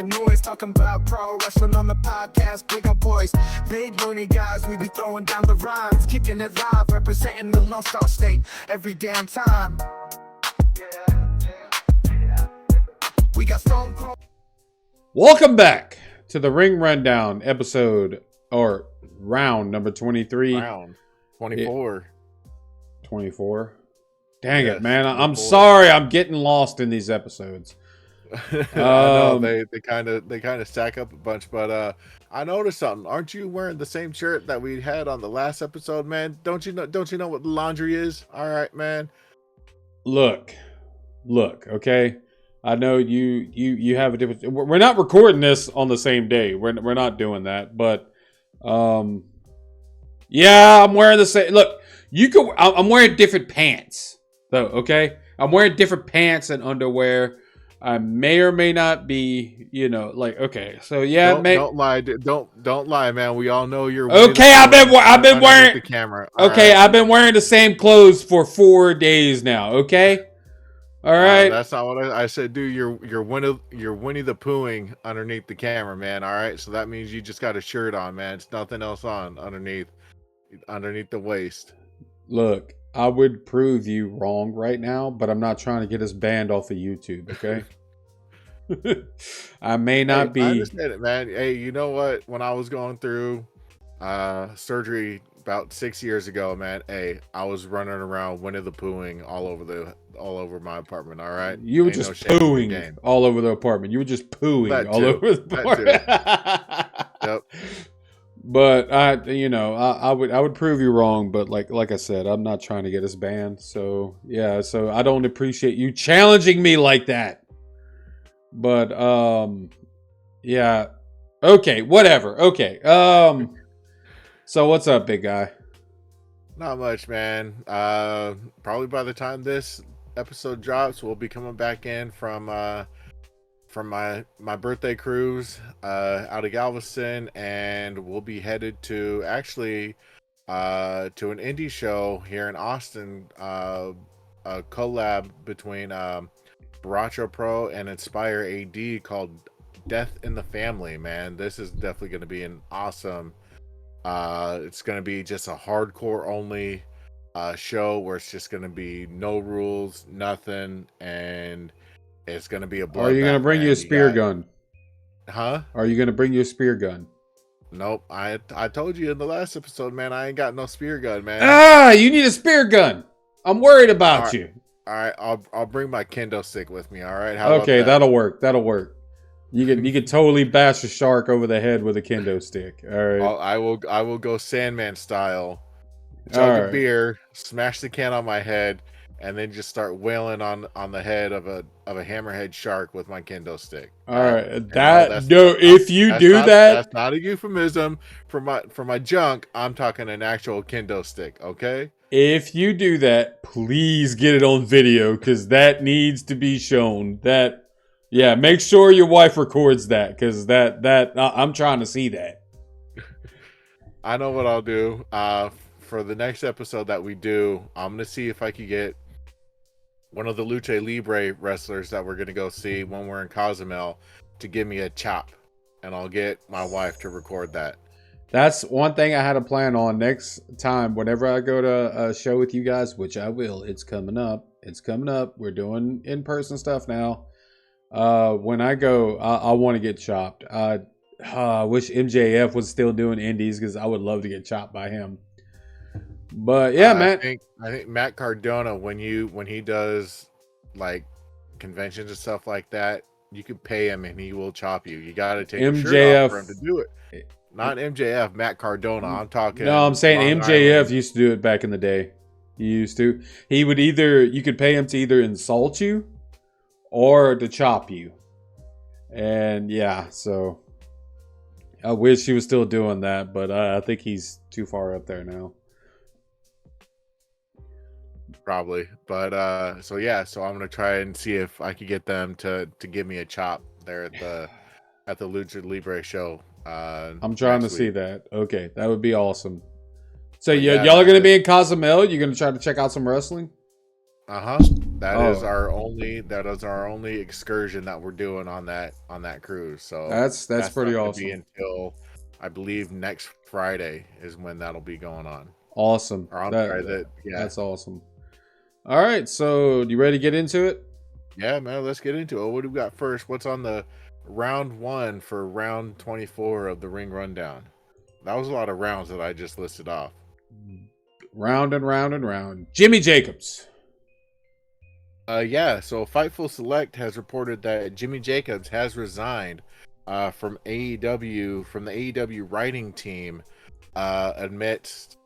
noise, talking about pro wrestling on the podcast. Big up boys, big loony guys, we be throwing down the rhymes, kicking it live, representing the Lone Star State every damn time. We got Stone Cold. Welcome back to the Ring Rundown episode, or round number 23. Round 24. 24. Dang Yes, it, man. 24. I'm sorry. I'm getting lost in these episodes. I know they kind of stack up a bunch, but I noticed something. Aren't you wearing the same shirt that we had on the last episode, man? Don't you know what laundry is? All right, man. Look, okay? I know you have a different. We're not recording this on the same day. We're not doing that, but yeah, I'm wearing the same. Look, I'm wearing different pants though, okay? I'm wearing different pants and underwear. I may or may not be, okay. So yeah, don't lie, don't lie, man. We all know you're okay. I've been wearing the camera. Okay, right. I've been wearing the same clothes for 4 days now. Okay, all right. That's not what I said, dude. You're Winnie the Poohing underneath the camera, man. All right, so that means you just got a shirt on, man. It's nothing else on underneath the waist. Look, I would prove you wrong right now, but I'm not trying to get us banned off of YouTube, okay? I may not be. I understand it, man. Hey, you know what? When I was going through surgery about 6 years ago, man, hey, I was running around Winnie the Poohing all over my apartment, all right? You were just pooing all over the apartment. You were just pooing all over the apartment. Yep. But I would prove you wrong. But like I said, I'm not trying to get us banned. So yeah, so I don't appreciate you challenging me like that. But yeah, okay, whatever. Okay, so what's up, big guy? Not much, man. Probably by the time this episode drops, we'll be coming back in from my birthday cruise out of Galveston, and we'll be headed to actually to an indie show here in Austin, a collab between Baracho Pro and Inspire AD called Death in the Family. Man, this is definitely going to be an awesome it's going to be just a hardcore only show where it's just going to be no rules, nothing, and it's going to be a bloodbath. Are you going to bring you a spear gun? Huh? Are you going to bring you a spear gun? Nope. I told you in the last episode, man, I ain't got no spear gun, man. Ah, you need a spear gun. I'm worried about you. All right, I'll bring my kendo stick with me, all right? Okay, that'll work. That'll work. You can totally bash a shark over the head with a kendo stick. All right. I will go Sandman style. Chug a beer, smash the can on my head, and then just start wailing on the head of a hammerhead shark with my kendo stick. All right, if you do that, that's not a euphemism for my junk. I'm talking an actual kendo stick. Okay. If you do that, please get it on video because that needs to be shown. Yeah, make sure your wife records that because that I'm trying to see that. I know what I'll do. For the next episode that we do, I'm gonna see if I can get one of the Lucha Libre wrestlers that we're gonna go see when we're in Cozumel to give me a chop, and I'll get my wife to record that. That's one thing I had a plan on next time. Whenever I go to a show with you guys, which I will, it's coming up. We're doing in-person stuff now. When I go, I want to get chopped. I wish MJF was still doing indies because I would love to get chopped by him. But yeah, man. I think Matt Cardona, when he does like conventions and stuff like that, you could pay him and he will chop you. You got to take MJF, your shirt off for him to do it. Not MJF, Matt Cardona. I'm talking. No, I'm saying MJF used to do it back in the day. He used to. He would you could pay him to either insult you or to chop you. And yeah, so I wish he was still doing that, but I think he's too far up there now. Probably. But so I'm gonna try and see if I could get them to give me a chop there at the Lucha Libre show. I'm trying to see that. Okay, that would be awesome. So y'all are gonna be in Cozumel? You're gonna try to check out some wrestling? Uh-huh. That is our only excursion that we're doing on that cruise. So That's that's pretty not going to be awesome. until I believe next Friday is when that'll be going on. Awesome. Or I'm sorry, That's awesome. All right, so you ready to get into it? Yeah, man, let's get into it. What do we got first? What's on the round 1 for round 24 of the Ring Rundown? That was a lot of rounds that I just listed off. Round and round and round. Jimmy Jacobs. Yeah, so Fightful Select has reported that Jimmy Jacobs has resigned from AEW, from the AEW writing team, amidst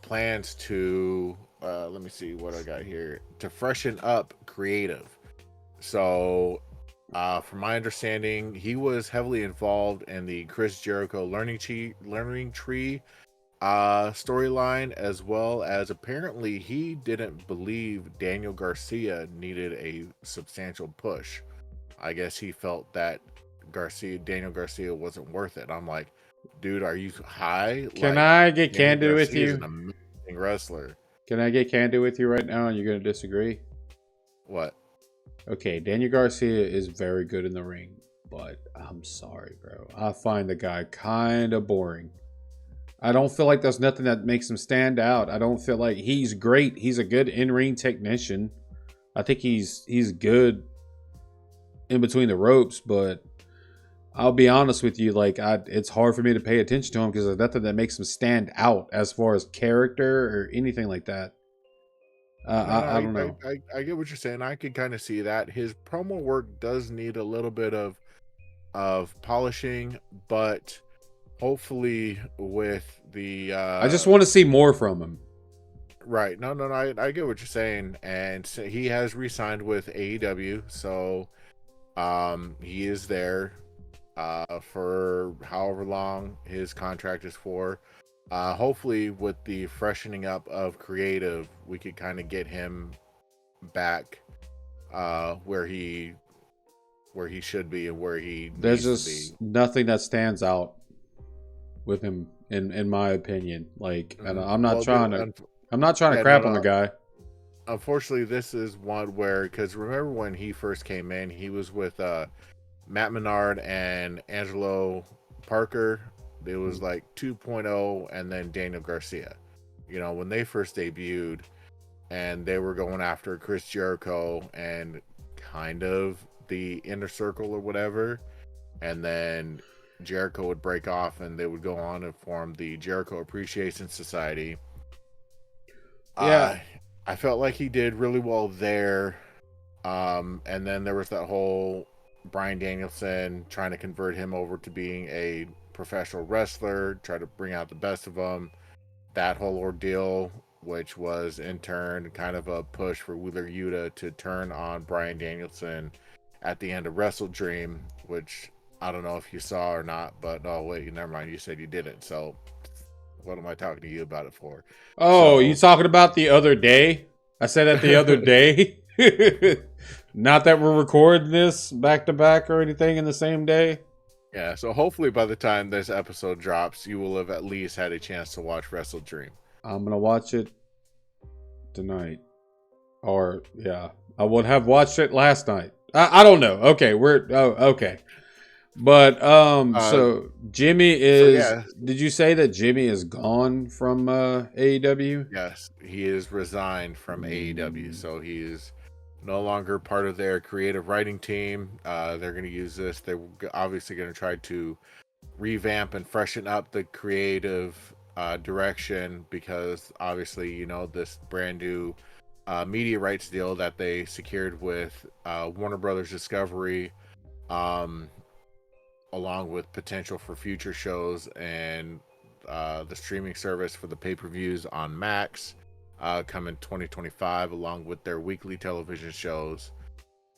plans to, let me see what I got here, to freshen up creative. So, from my understanding, he was heavily involved in the Chris Jericho learning tree storyline, as well as apparently he didn't believe Daniel Garcia needed a substantial push. I guess he felt that Daniel Garcia wasn't worth it. I'm like, dude, are you high? Can Like, I get Daniel candid with Garcia is you? an amazing wrestler. Can I get candid with you right now and you're going to disagree? What? Okay, Daniel Garcia is very good in the ring, but I'm sorry, bro. I find the guy kind of boring. I don't feel like there's nothing that makes him stand out. I don't feel like he's great. He's a good in-ring technician. I think he's good in between the ropes, but I'll be honest with you, like it's hard for me to pay attention to him because there's nothing that makes him stand out as far as character or anything like that. I don't know. I get what you're saying. I could kind of see that his promo work does need a little bit of polishing, but hopefully with the I just want to see more from him. Right. No, I get what you're saying. And so he has re-signed with AEW, so he is there for however long his contract is for. Hopefully with the freshening up of creative, we could kind of get him back where he should be and where he There's needs just to be. nothing that stands out with him in my opinion. Like, and I'm not trying to crap on the guy. Unfortunately, this is one where, because remember when he first came in, he was with Matt Menard and Angelo Parker. It was like 2.0, and then Daniel Garcia. You know, when they first debuted, and they were going after Chris Jericho and kind of the inner circle or whatever, and then Jericho would break off, and they would go on and form the Jericho Appreciation Society. Yeah. I felt like he did really well there. And then there was that whole Bryan Danielson trying to convert him over to being a professional wrestler, try to bring out the best of him. That whole ordeal, which was in turn kind of a push for Wheeler Yuta to turn on Bryan Danielson at the end of Wrestle Dream, which I don't know if you saw or not, but no, wait, never mind. You said you didn't. So what am I talking to you about it for? Oh, you talking about the other day? I said that the other day. Not that we're recording this back to back or anything in the same day. Yeah, so hopefully by the time this episode drops, you will have at least had a chance to watch Wrestle Dream. I'm gonna watch it tonight, or yeah, I would have watched it last night. I don't know. Okay, okay. But so Jimmy is. So yeah. Did you say that Jimmy is gone from AEW? Yes, he is resigned from AEW, so he is no longer part of their creative writing team. They're going to use this. They're obviously going to try to revamp and freshen up the creative direction, because obviously, you know, this brand new media rights deal that they secured with Warner Brothers Discovery, along with potential for future shows and the streaming service for the pay-per-views on Max coming 2025, along with their weekly television shows.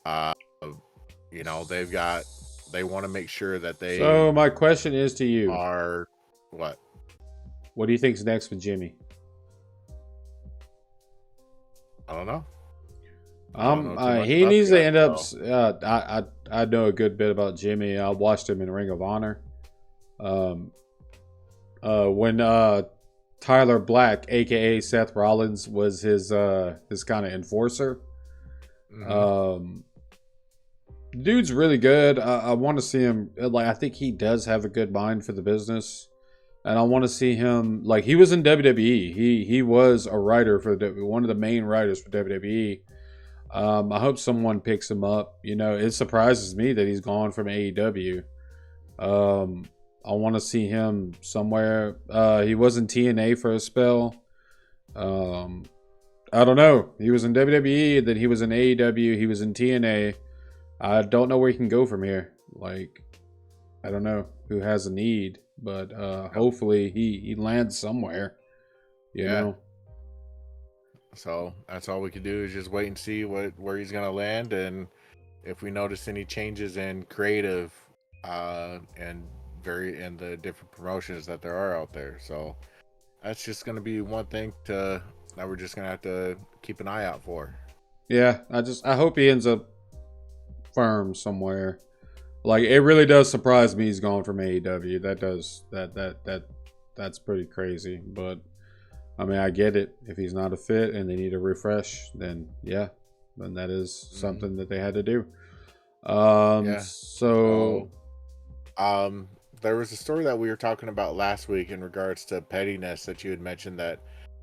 You know, they want to make sure that they. So my question is to you: are what? What do you think's next with Jimmy? I don't know. He needs to end up. I know a good bit about Jimmy. I watched him in Ring of Honor. When Tyler Black, aka Seth Rollins, was his kind of enforcer. Hmm. Dude's really good. I want to see him. Like, I think he does have a good mind for the business, and I want to see him. Like, he was in WWE. He was a writer for one of the main writers for WWE. I hope someone picks him up. You know, it surprises me that he's gone from AEW. I want to see him somewhere. He was in TNA for a spell. I don't know. He was in WWE, then he was in AEW, he was in TNA. I don't know where he can go from here. Like, I don't know who has a need, but hopefully he lands somewhere. You know. So that's all we can do is just wait and see where he's gonna land, and if we notice any changes in creative and the different promotions that there are out there. So that's just gonna be one thing that we're just gonna have to keep an eye out for. Yeah, I hope he ends up firm somewhere. Like, it really does surprise me he's gone from AEW. That's pretty crazy. But I mean, I get it. If he's not a fit and they need a refresh, then yeah, then that is something that they had to do. So there was a story that we were talking about last week in regards to pettiness that you had mentioned, that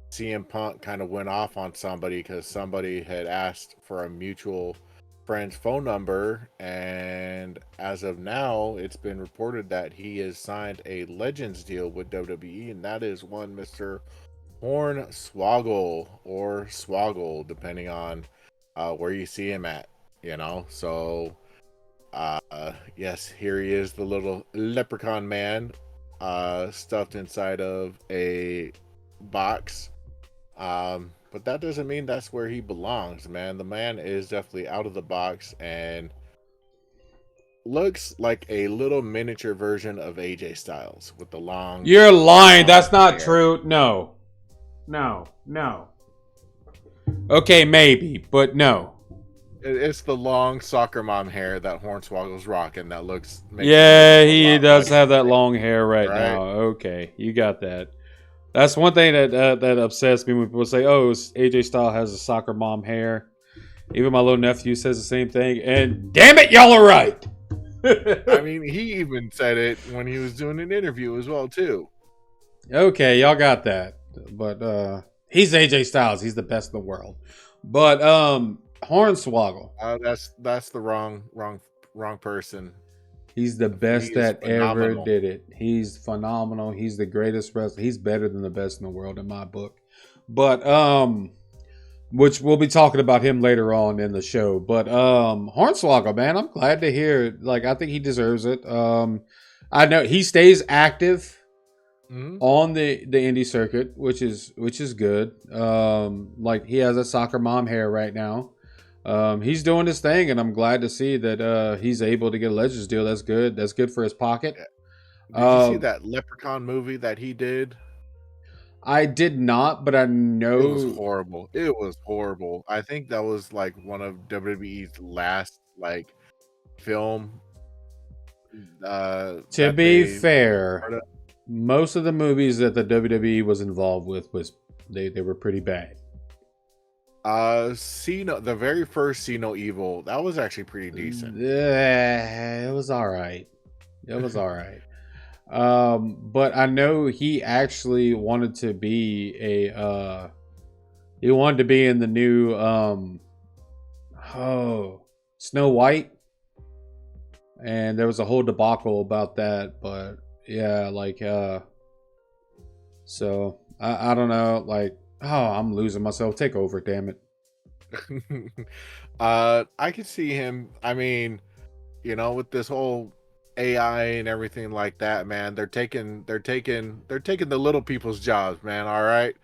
CM Punk kind of went off on somebody because somebody had asked for a mutual friend's phone number, and as of now, it's been reported that he has signed a Legends deal with WWE, and that is one Mr. Hornswoggle, or Swoggle, depending on where you see him at, you know. So yes, here he is, the little leprechaun man, stuffed inside of a box. But that doesn't mean that's where he belongs, man. The man is definitely out of the box and looks like a little miniature version of AJ Styles with the long. You're lying. That's not hair. true. No. Okay, maybe, but no. It's the long soccer mom hair that Hornswoggle's rocking that looks. Yeah, he does have that long hair right now. Okay, you got that. That's one thing that upsets me when people say, "Oh, AJ Styles has a soccer mom hair." Even my little nephew says the same thing, and damn it, y'all are right. I mean, he even said it when he was doing an interview as well, too. Okay, y'all got that. But he's AJ Styles. He's the best in the world. But Hornswoggle. That's the wrong person. He's the best that ever did it. He's phenomenal. He's the greatest wrestler. He's better than the best in the world in my book. But which we'll be talking about him later on in the show. But Hornswoggle, man, I'm glad to hear. Like, I think he deserves it. I know he stays active on the indie circuit, which is good. Like, he has a soccer mom hair right now. He's doing his thing, and I'm glad to see that he's able to get a Legends deal. That's good. That's good for his pocket. Did you see that Leprechaun movie that he did? I did not, but I know it was horrible. It was horrible. I think that was like one of WWE's last like film. To be fair, most of the movies that the WWE was involved with they were pretty bad. The very first See No Evil, that was actually pretty decent. It was all right. It was all right. But I know he actually wanted to be he wanted to be in the new Snow White, and there was a whole debacle about that. But yeah, like so I don't know, like. Oh, I'm losing myself. Take over, damn it. I could see him. I mean, you know, with this whole AI and everything like that, man, they're taking the little people's jobs, man. All right.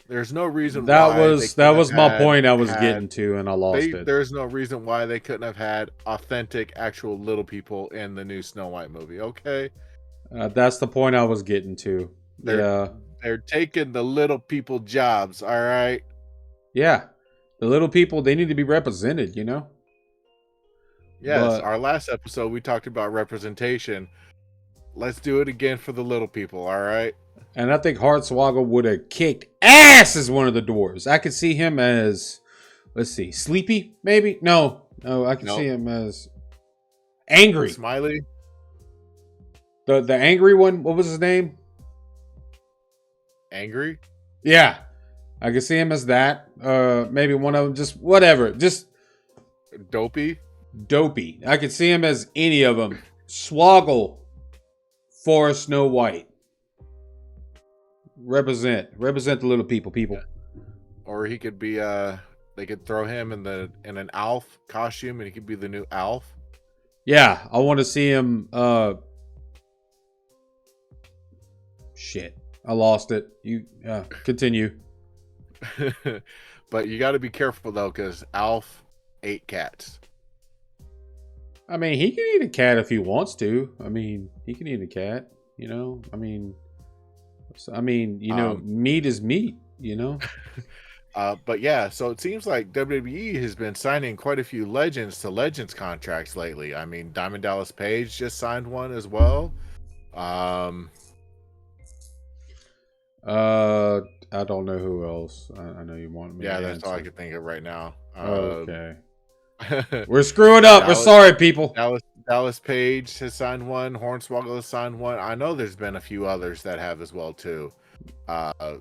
There's no reason that was my point I was getting to, and I lost it. There's no reason why they couldn't have had authentic, actual little people in the new Snow White movie. Okay. That's the point I was getting to. They're taking the little people jobs, all right? Yeah. The little people, they need to be represented, you know? Yes, our last episode, we talked about representation. let's do it again for the little people. All right. And I think Hornswoggle would have kicked ass as one of the dwarves. I could see him as, let's see, Sleepy, maybe? No, I could see him as Angry. Smiley. The angry one, what was his name? Angry. Yeah, I could see him as that. Maybe one of them, just whatever. Just Dopey. Dopey. I could see him as any of them. Swoggle for Snow White. Represent the little people. Yeah. Or he could be they could throw him in an Alf costume and he could be the new Alf. Yeah, I want to see him shit. I lost it. You continue. But you got to be careful though, because Alf ate cats. I mean, he can eat a cat if he wants to. I mean, he can eat a cat, you know? I mean, meat is meat, you know? But yeah, so it seems like WWE has been signing quite a few legends to legends contracts lately. I mean, Diamond Dallas Page just signed one as well. I don't know who else. I know you want me. Yeah, to that's all I answer. can think of right now. Okay. We're screwing up. We're sorry, people. Dallas Page has signed one. Hornswoggle has signed one. I know there's been a few others that have as well too.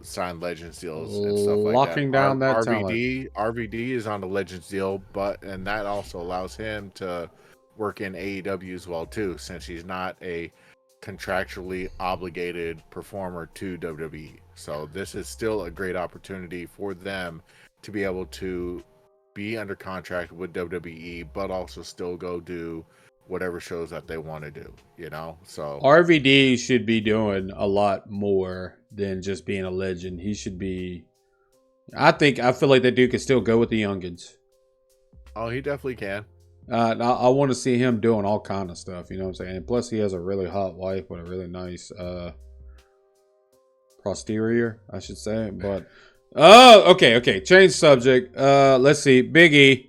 Signed Legends deals and stuff like Locking that. down that RVD is on the Legends deal, and that also allows him to work in AEW as well too, since he's not a contractually obligated performer to WWE. So this is still a great opportunity for them to be able to be under contract with WWE, but also still go do whatever shows that they want to do, you know? So RVD should be doing a lot more than just being a legend. He should be. I feel like that dude could still go with the youngins. Oh, he definitely can. I want to see him doing all kind of stuff. You know what I'm saying? And plus, he has a really hot wife with a really nice posterior, I should say. But okay. Change subject. Let's see. Big E.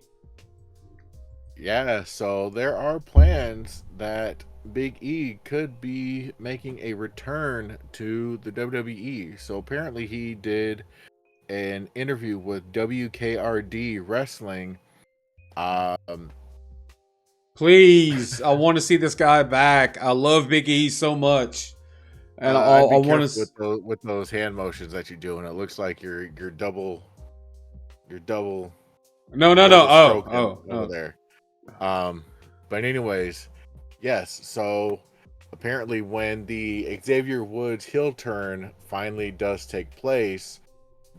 Yeah, so there are plans that Big E could be making a return to the WWE. So apparently he did an interview with WKRD Wrestling. Please, I want to see this guy back. I love Big E so much, and I want to with those hand motions that you're doing. It looks like you're double. No. Over there. But anyways, yes. So apparently, when the Xavier Woods heel turn finally does take place,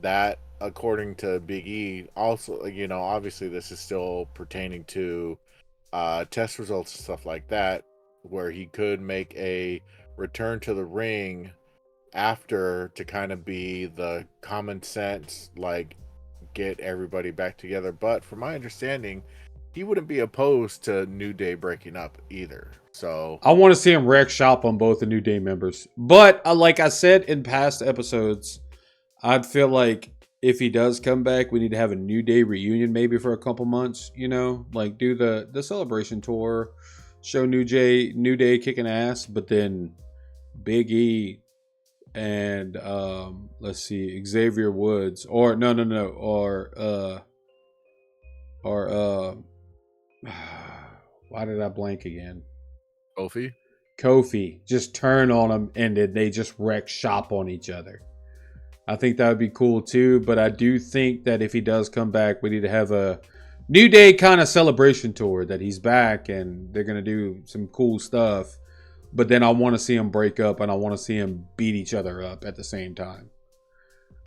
that according to Big E, also, you know, obviously this is still pertaining to test results and stuff like that, where he could make a return to the ring after to kind of be the common sense, like get everybody back together. But from my understanding, he wouldn't be opposed to New Day breaking up either. So I want to see him wreck shop on both the New Day members. But like I said in past episodes, I'd feel like if he does come back, we need to have a New Day reunion maybe for a couple months, you know, like do the celebration tour, show New Day kicking ass, but then Big E and let's see, Xavier Woods or why did I blank again? Kofi just turn on them and then they just wreck shop on each other. I think that would be cool too, but I do think that if he does come back, we need to have a New Day kind of celebration tour that he's back and they're going to do some cool stuff. But then I want to see him break up and I want to see him beat each other up at the same time.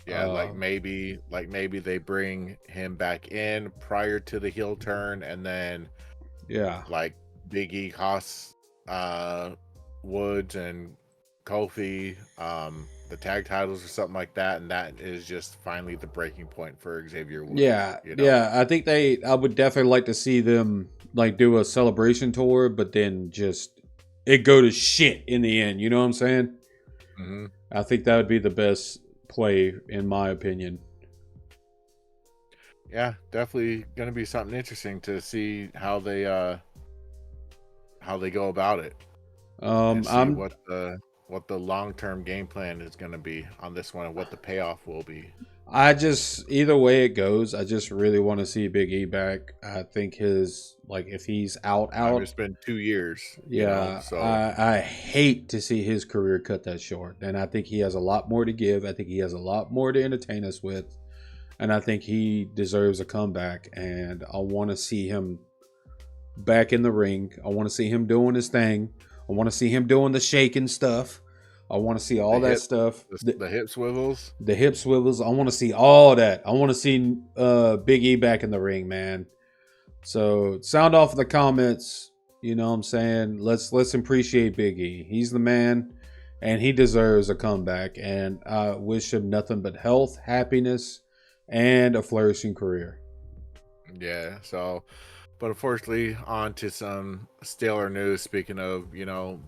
Yeah, like maybe they bring him back in prior to the heel turn, and then like Big E costs Woods and Kofi the tag titles or something like that, and that is just finally the breaking point for Xavier Woods. Yeah, you know? Yeah. I think I would definitely like to see them like do a celebration tour, but then just it go to shit in the end. You know what I'm saying? Mm-hmm. I think that would be the best play, in my opinion. Yeah, definitely going to be something interesting to see how they go about it. And see I'm what the long term game plan is going to be on this one and what the payoff will be. I just either way it goes, I just really want to see Big E back. I think his like if he's It's been 2 years, yeah, so I hate to see his career cut that short. And I think he has a lot more to give. I think he has a lot more to entertain us with. And I think he deserves a comeback. And I want to see him back in the ring. I want to see him doing his thing. I want to see him doing the shaking stuff. I want to see all that stuff. The hip swivels. The hip swivels. I want to see all that. I want to see Big E back in the ring, man. So sound off in the comments. You know what I'm saying? Let's appreciate Big E. He's the man, and he deserves a comeback. And I wish him nothing but health, happiness, and a flourishing career. Yeah. So, but unfortunately, on to some stellar news. Speaking of,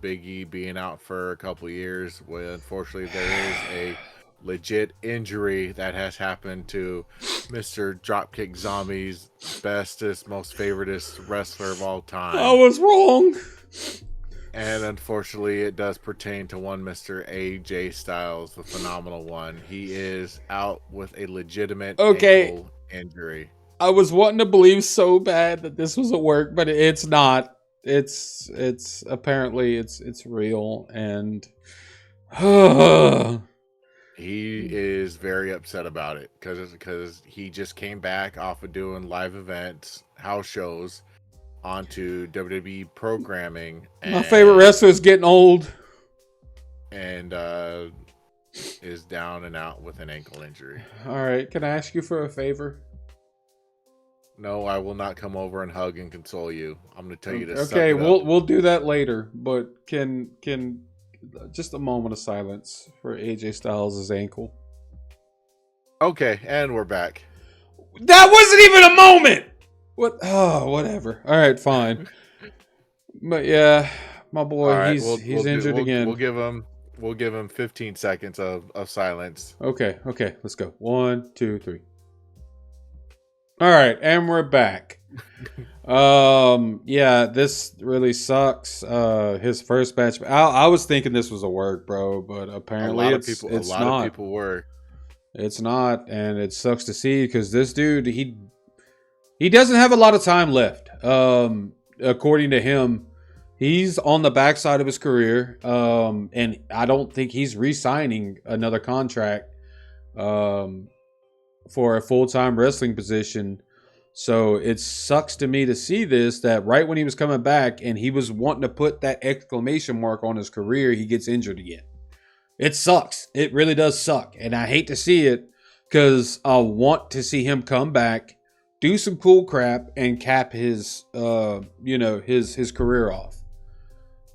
Big E being out for a couple of years, well, unfortunately, there is a legit injury that has happened to Mr. Dropkick Zombie's bestest, most favoritist wrestler of all time. I was wrong. And unfortunately, it does pertain to one Mr. AJ Styles, the phenomenal one. He is out with a legitimate ankle injury. I was wanting to believe so bad that this was a work, but it's not. It's apparently it's real, and he is very upset about it because he just came back off of doing live events, house shows, onto WWE programming. My favorite wrestler is getting old, and is down and out with an ankle injury. All right, can I ask you for a favor? No, I will not come over and hug and console you. I'm going to tell you this. Okay, we'll do that later. But can just a moment of silence for AJ Styles' ankle? Okay, and we're back. That wasn't even a moment. What? Oh, whatever. All right, fine. But yeah, my boy, right, he's injured again. We'll give him 15 seconds of silence. Okay, let's go. 1, 2, 3. All right, and we're back. Yeah, this really sucks. His first match. I was thinking this was a work, bro, but apparently it's not. A lot of people were. It's not, and it sucks to see because this dude, he doesn't have a lot of time left. According to him, he's on the backside of his career, and I don't think he's re-signing another contract. For a full-time wrestling position. So it sucks to me to see this, that right when he was coming back and he was wanting to put that exclamation mark on his career, he gets injured again. It sucks. It really does suck. And I hate to see it because I want to see him come back, do some cool crap, and cap his his career off.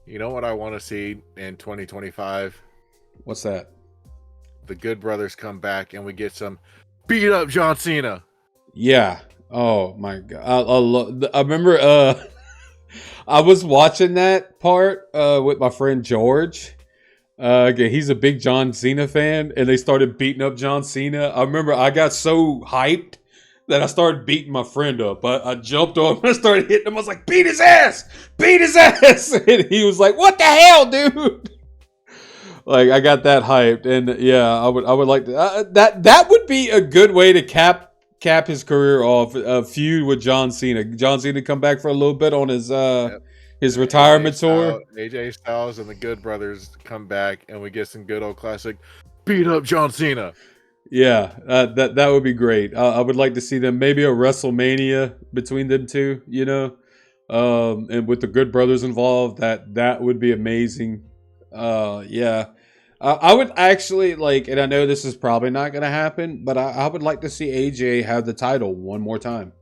You know what I want to see in 2025? What's that? The Good Brothers come back and we get some beat up John Cena. Yeah. Oh my god. I remember I was watching that part with my friend George. He's a big John Cena fan, and they started beating up John Cena. I remember I got so hyped that I started beating my friend up. I jumped on him and I started hitting him. I was like, beat his ass! Beat his ass! And he was like, what the hell, dude? Like, I got that hyped, and yeah, I would like to. That would be a good way to cap his career off. A feud with John Cena. John Cena come back for a little bit on his retirement tour. AJ Styles and the Good Brothers come back, and we get some good old classic beat up John Cena. Yeah, that would be great. I would like to see them, maybe a WrestleMania between them two. And with the Good Brothers involved, that would be amazing. Yeah. I would actually like, and I know this is probably not going to happen, but I would like to see AJ have the title one more time.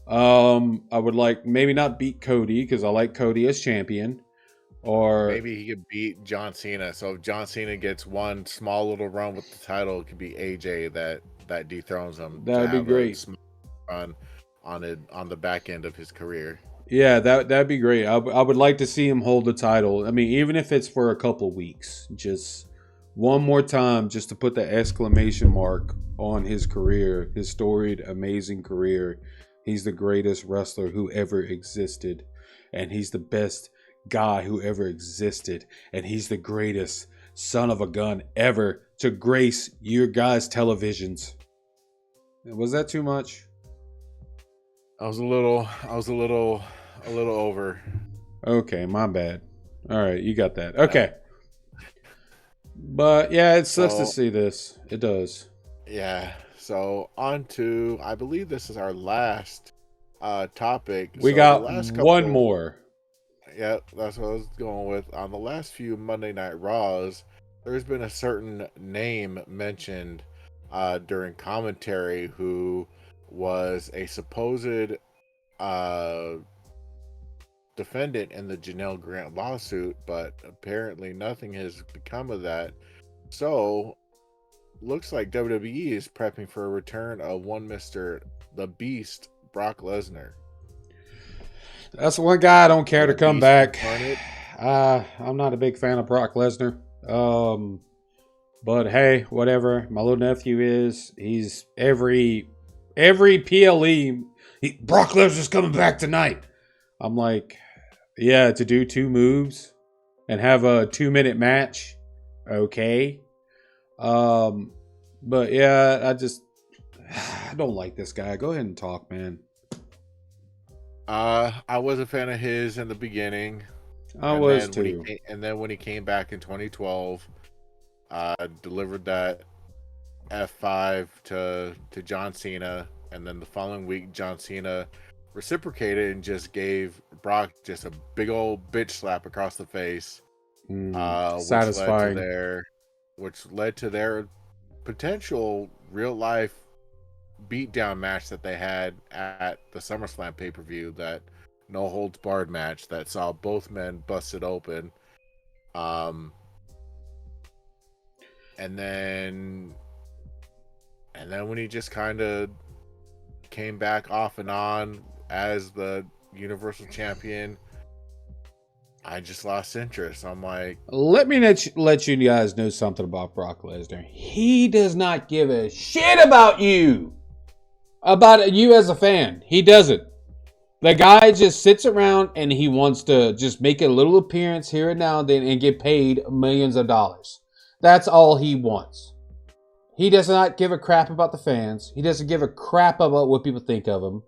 I would like maybe not beat Cody because I like Cody as champion, or maybe he could beat John Cena. So if John Cena gets one small little run with the title, it could be AJ that dethrones him. That would be great. Run on the back end of his career. Yeah, that'd be great. I would like to see him hold the title. I mean, even if it's for a couple weeks, just one more time, just to put the exclamation mark on his career, his storied, amazing career. He's the greatest wrestler who ever existed, and he's the best guy who ever existed, and he's the greatest son of a gun ever to grace your guys' televisions. Was that too much? I was a little over. Okay, my bad. All right, you got that. Okay. But yeah, it sucks to see this. It does. Yeah. So on to, I believe this is our last topic. We So got the last one more. Yeah, that's what I was going with. On the last few Monday Night Raws, there's been a certain name mentioned during commentary who was a supposed defendant in the Janelle Grant lawsuit, but apparently nothing has become of that. So, looks like WWE is prepping for a return of one Mr. The Beast, Brock Lesnar. That's one guy I don't care to come back. Incarnate. I'm not a big fan of Brock Lesnar. But hey, whatever. My little nephew is. He's every PLE. Brock Lesnar's coming back tonight. I'm like, yeah, to do 2 moves and have a 2-minute match. Okay. But yeah, I don't like this guy. Go ahead and talk, man. I was a fan of his in the beginning. I was too. And then when he came back in 2012, delivered that F5 to John Cena, and then the following week John Cena reciprocated and just gave Brock just a big old bitch slap across the face. Satisfying. Which led to their potential real life beatdown match that they had at the SummerSlam pay-per-view, that no holds barred match that saw both men busted open. And then when he just kind of came back off and on as the Universal Champion, I just lost interest. I'm like, let me let you guys know something about Brock Lesnar. He does not give a shit about you as a fan. He doesn't. The guy just sits around and he wants to just make a little appearance here and now and then and get paid millions of dollars. That's all he wants. He does not give a crap about the fans. He doesn't give a crap about what people think of him.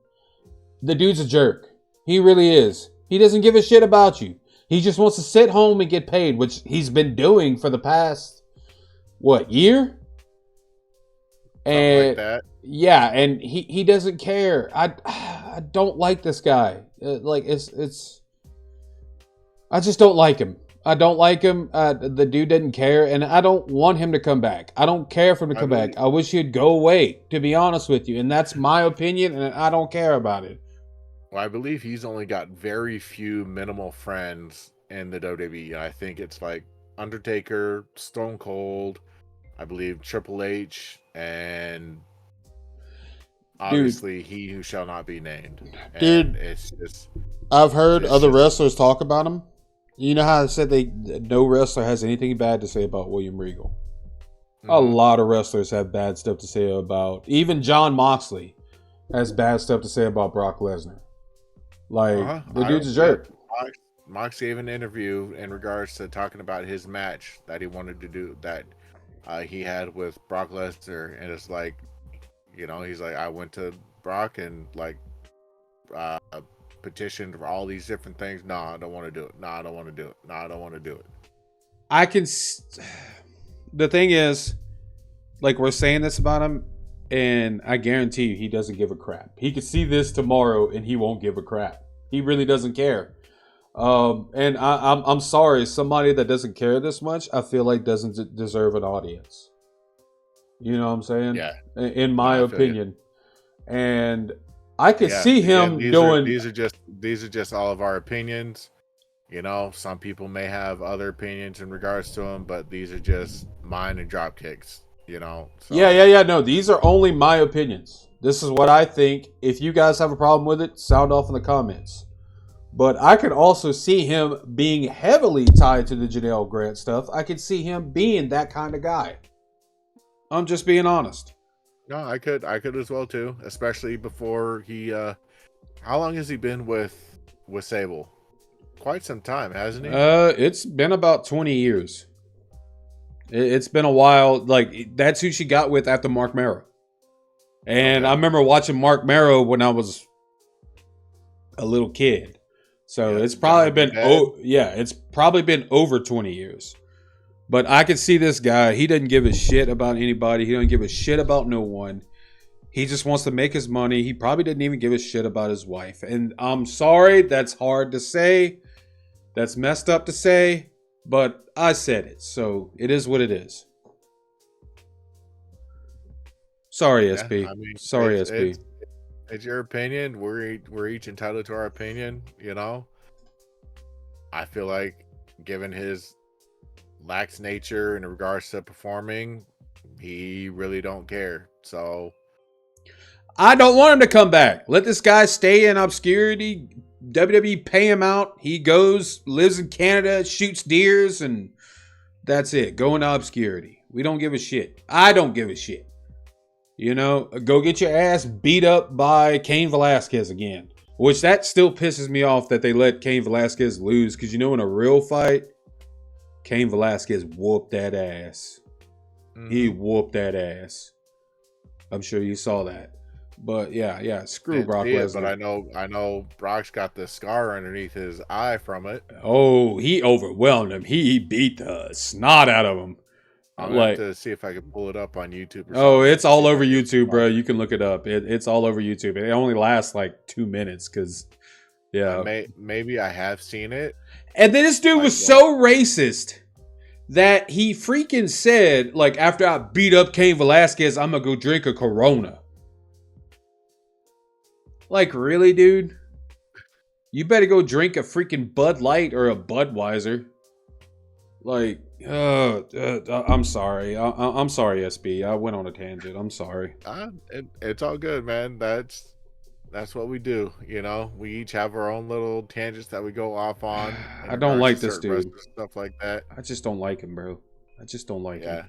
The dude's a jerk. He really is. He doesn't give a shit about you. He just wants to sit home and get paid, which he's been doing for the past, year? Something like that. Yeah, and he doesn't care. I don't like this guy. I just don't like him. I don't like him. The dude doesn't care, and I don't want him to come back. I don't care for him to come back. I wish he'd go away, to be honest with you. And that's my opinion, and I don't care about it. Well, I believe he's only got very few minimal friends in the WWE. I think it's like Undertaker, Stone Cold, I believe Triple H, and obviously he who shall not be named. And dude, it's just, I've heard other wrestlers talk about him. You know how I said no wrestler has anything bad to say about William Regal? Mm-hmm. A lot of wrestlers have bad stuff to say about, even John Moxley has bad stuff to say about Brock Lesnar. The dude's a jerk. Mox gave an interview in regards to talking about his match that he wanted to do, that he had with Brock Lesnar, and it's like, he's like, I went to Brock and petitioned for all these different things. No, I don't want to do it. No, I don't want to do it. No, I don't want to do it. The thing is, we're saying this about him, and I guarantee you he doesn't give a crap. He could see this tomorrow and he won't give a crap. He really doesn't care. And I'm sorry, somebody that doesn't care this much, I feel like doesn't deserve an audience. You know what I'm saying? Yeah. In my opinion. And I could see him doing. These are just all of our opinions. Some people may have other opinions in regards to him, but these are just mine and drop kicks. So. Yeah. No, these are only my opinions. This is what I think. If you guys have a problem with it, sound off in the comments. But I could also see him being heavily tied to the Janelle Grant stuff. I could see him being that kind of guy. I'm just being honest. No, I could as well too, especially before he. How long has he been with Sable? quite some time, hasn't he? It's been about 20 years. It's been a while. Like, that's who she got with after Mark Marrow. And Okay. I remember watching Mark Marrow when I was a little kid. So Yeah, it's probably Jonathan been, it's probably been over 20 years. But I could see this guy. He doesn't give a shit about anybody. He doesn't give a shit about no one. He just wants to make his money. He probably didn't even give a shit about his wife. And I'm sorry, that's hard to say. That's messed up to say. But I said it. So it is what it is. Sorry, Yeah, SP. I mean, Sorry, it's, SP. it's your opinion. We're each entitled to our opinion. You know, I feel like, given his lax nature in regards to performing, he really don't care. So I don't want him to come back. Let this guy stay in obscurity. WWE pay him out. He goes, lives in Canada, shoots deers, and that's it. Go into obscurity. We don't give a shit. I don't give a shit. You know, go get your ass beat up by Cain Velasquez again. Which that still pisses me off that they let Cain Velasquez lose. Because you know, in a real fight, Cain Velasquez whooped that ass. He whooped that ass. I'm sure you saw that. But yeah, screw Brock Lesnar. But I know Brock's got the scar underneath his eye from it. Oh, he overwhelmed him. He beat the snot out of him. I'm gonna have to see if I can pull it up on YouTube. Oh, it's all over YouTube, bro. You can look it up. It's all over YouTube. It only lasts like 2 minutes because, yeah. Maybe I have seen it. And then this dude was so racist that he freaking said, like, after I beat up Cain Velasquez, I'm gonna go drink a Corona. Like, really, dude? You better go drink a freaking Bud Light or a Budweiser. Like, I'm sorry. I'm sorry, SB. I went on a tangent. I'm sorry. It's all good, man. That's what we do. You know, we each have our own little tangents that we go off on. I don't like this dude. Stuff like that. I just don't like him, bro. I just don't like him.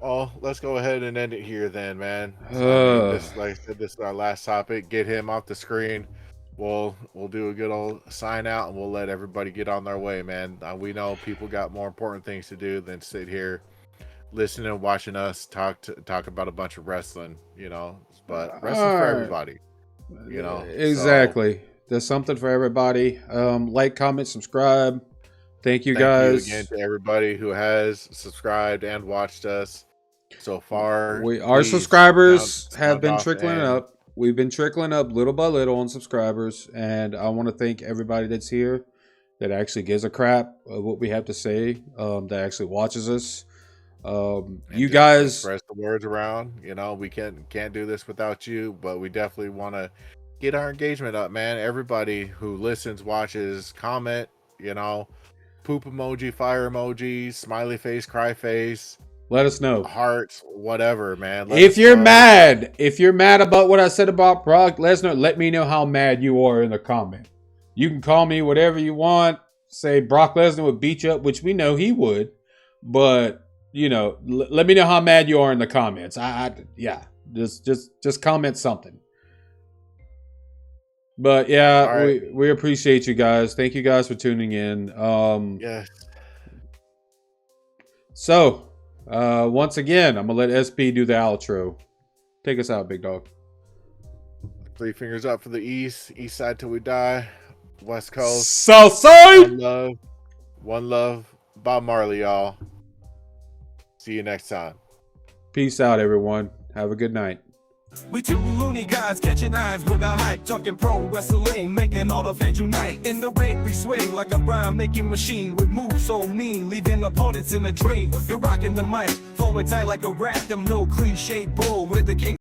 Well, let's go ahead and end it here then, man. Like I said, this is our last topic. Get him off the screen. We'll do a good old sign out, and we'll let everybody get on their way, man. We know people got more important things to do than sit here listening and watching us talk about a bunch of wrestling, you know. But wrestling's for everybody, you know. Exactly. So, there's something for everybody. Like, comment, subscribe. Thank you guys again to everybody who has subscribed and watched us so far. Our subscribers have been trickling up. We've been trickling up little by little on subscribers, and I want to thank everybody that's here that actually gives a crap of what we have to say, that actually watches us. You guys spread the words around. You know, we can't do this without you, but we definitely want to get our engagement up, man. Everybody who listens, watches, comment, you know, poop emoji, fire emoji, smiley face, cry face. Let us know. Hearts, whatever, man. If you're mad about what I said about Brock Lesnar, let me know how mad you are in the comment. You can call me whatever you want. Say Brock Lesnar would beat you up, which we know he would. But, you know, let me know how mad you are in the comments. Just comment something. But yeah, right. we appreciate you guys. Thank you guys for tuning in. Yes. So, once again, I'm gonna let SP do the outro. Take us out, big dog. 3 fingers up for the east side till we die. West Coast, South side. One love. Bob Marley, y'all. See you next time. Peace out, everyone. Have a good night. We two loony guys catching eyes with a hype, talking pro wrestling, making all the fans unite. In the ring we swing like a rhyme-making machine with moves so mean, leaving opponents in a dream. You're rocking the mic, flowing tight like a rap, them no cliche bull with the king.